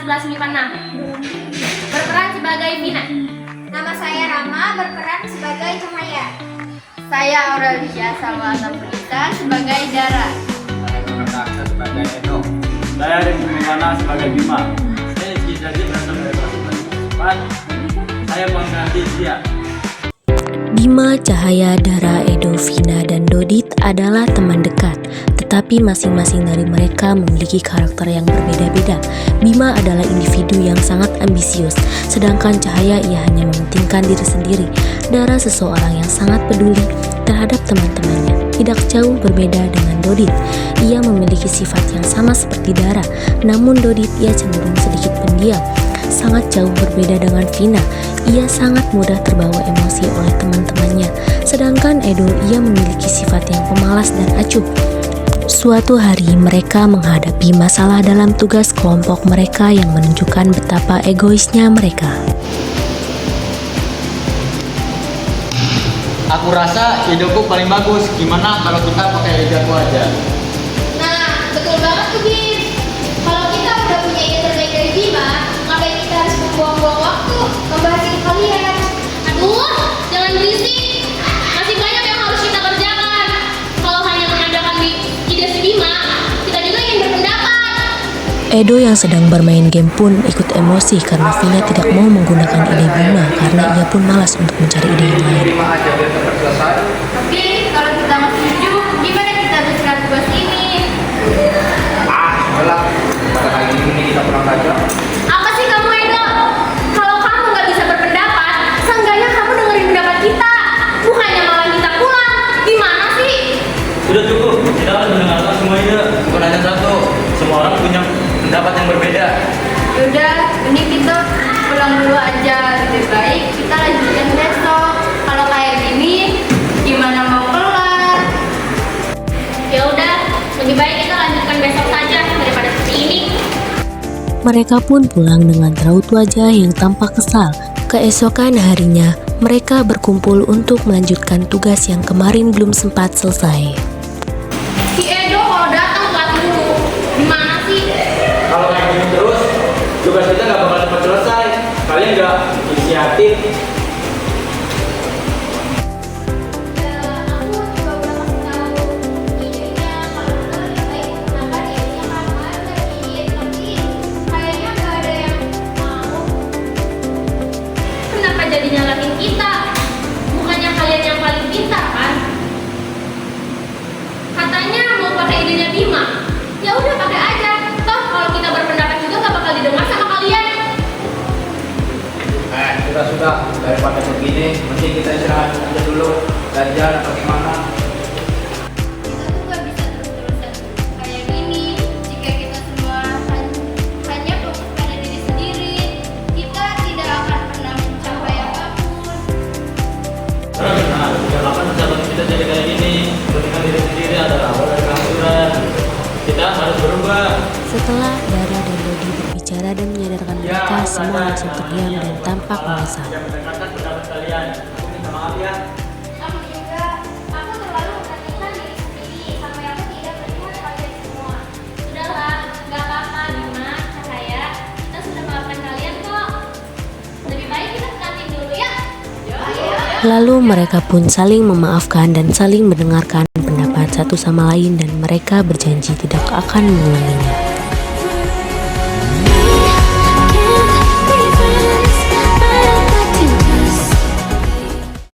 11 MIPA 6. Berperan sebagai Vina. Nama saya Rama, berperan sebagai Cahaya. Saya Aurelia Salwata Purita sebagai Dara. Saya sebagai Edo. Saya Rizky Maulana sebagai Bima. Saya Rizky Jadi berasal dari kelas 4. Saya pengganti Sia. Bima, Cahaya, Dara, Edo, Vina, dan Dodit adalah teman dekat, tetapi masing-masing dari mereka memiliki karakter yang berbeda-beda. Bima adalah individu yang sangat ambisius, sedangkan Cahaya ia hanya mementingkan diri sendiri. Dara seseorang yang sangat peduli terhadap teman-temannya, tidak jauh berbeda dengan Dodit. Ia memiliki sifat yang sama seperti Dara, namun Dodit ia cenderung sedikit pendiam. Sangat jauh berbeda dengan Vina, ia sangat mudah terbawa emosi oleh teman-temannya. Sedangkan Edo, ia memiliki sifat yang pemalas dan acuh. Suatu hari mereka menghadapi masalah dalam tugas kelompok mereka yang menunjukkan betapa egoisnya mereka. Aku rasa hidup paling bagus. Gimana kalau kita pakai ide aku aja? Nah, betul banget tuh Bim. Kalau kita udah punya ide terbaik dari Bima, ngapain kita harus membuang-buang waktu membahas ide kalian? Aduh, jangan berisik. Masih banyak yang harus kita kerjakan. Kalau hanya mengandalkan ide si Bima, kita juga ingin berpendapat. Edo yang sedang bermain game pun ikut emosi karena Vina tidak mau menggunakan ide Bima karena ia pun malas untuk mencari ide yang lain. Terima aja biar cepat selesai. Tapi kalau kita nggak setuju, gimana kita berserah tugas ini? Udahlah. Pada kali ini kita pulang saja. Apa sih kamu, Edo? Kalau kamu nggak bisa berpendapat, seenggaknya kamu dengerin pendapat kita. Bukannya malah minta pulang. Gimana sih? Sudah cukup, kita harus mendengarkan semua ide. Bukan hanya satu. Semua orang punya pendapat yang berbeda. Yaudah, mending kita pulang dulu aja. Lebih baik kita lanjutkan besok. Kalau kayak gini, gimana mau kelar? Ya udah, lebih baik kita lanjutkan besok saja daripada seperti ini. Mereka pun pulang dengan raut wajah yang tampak kesal. Keesokan harinya, mereka berkumpul untuk melanjutkan tugas yang kemarin belum sempat selesai. Si Edo kalau datang telat dulu. Gimana sih? Kalau kayak gini terus, tugas kita nggak bakal cepat selesai. Kalian nggak inisiatif. Aku coba udah kasih tahu idenya kalau kita lebih baik menggunakan idenya Rama tadi, tapi kayaknya nggak ada yang mau. Kenapa jadi nyalahin kita? Bukannya kalian yang paling pintar kan? Katanya mau pakai idenya Bima. Ya udah pakai aja. Toh kalau kita berpendapat juga gak bakal didengar sama kalian. Sudah. Daripada begini, mending kita istirahat aja dulu. Belajar atau gimana? Kita tuh gak bisa terus-terusan kayak gini. Jika kita semua hanya fokus pada diri sendiri, kita tidak akan pernah mencapai apapun. Nah, kapan sahabat kita jadi kayak gini? Kepentingan diri sendiri adalah awal dari kehancuran. Kita harus berubah. Setelah Dara dan Dodi berbicara dan menyadarkan mereka, semua langsung terdiam dan tampak menyesal. Yang mendengarkan pendapat kalian. Aku minta maaf ya. Aku juga, aku terlalu memperhatikan diri sendiri sampai aku tidak melihat kalian semua. Sudahlah, gak apa-apa Bima, Cahaya. Kita sudah maafkan kalian kok. Lebih baik kita ke kantin dulu ya. Lalu mereka pun saling memaafkan dan saling mendengarkan pendapat satu sama lain dan mereka berjanji tidak akan mengulanginya.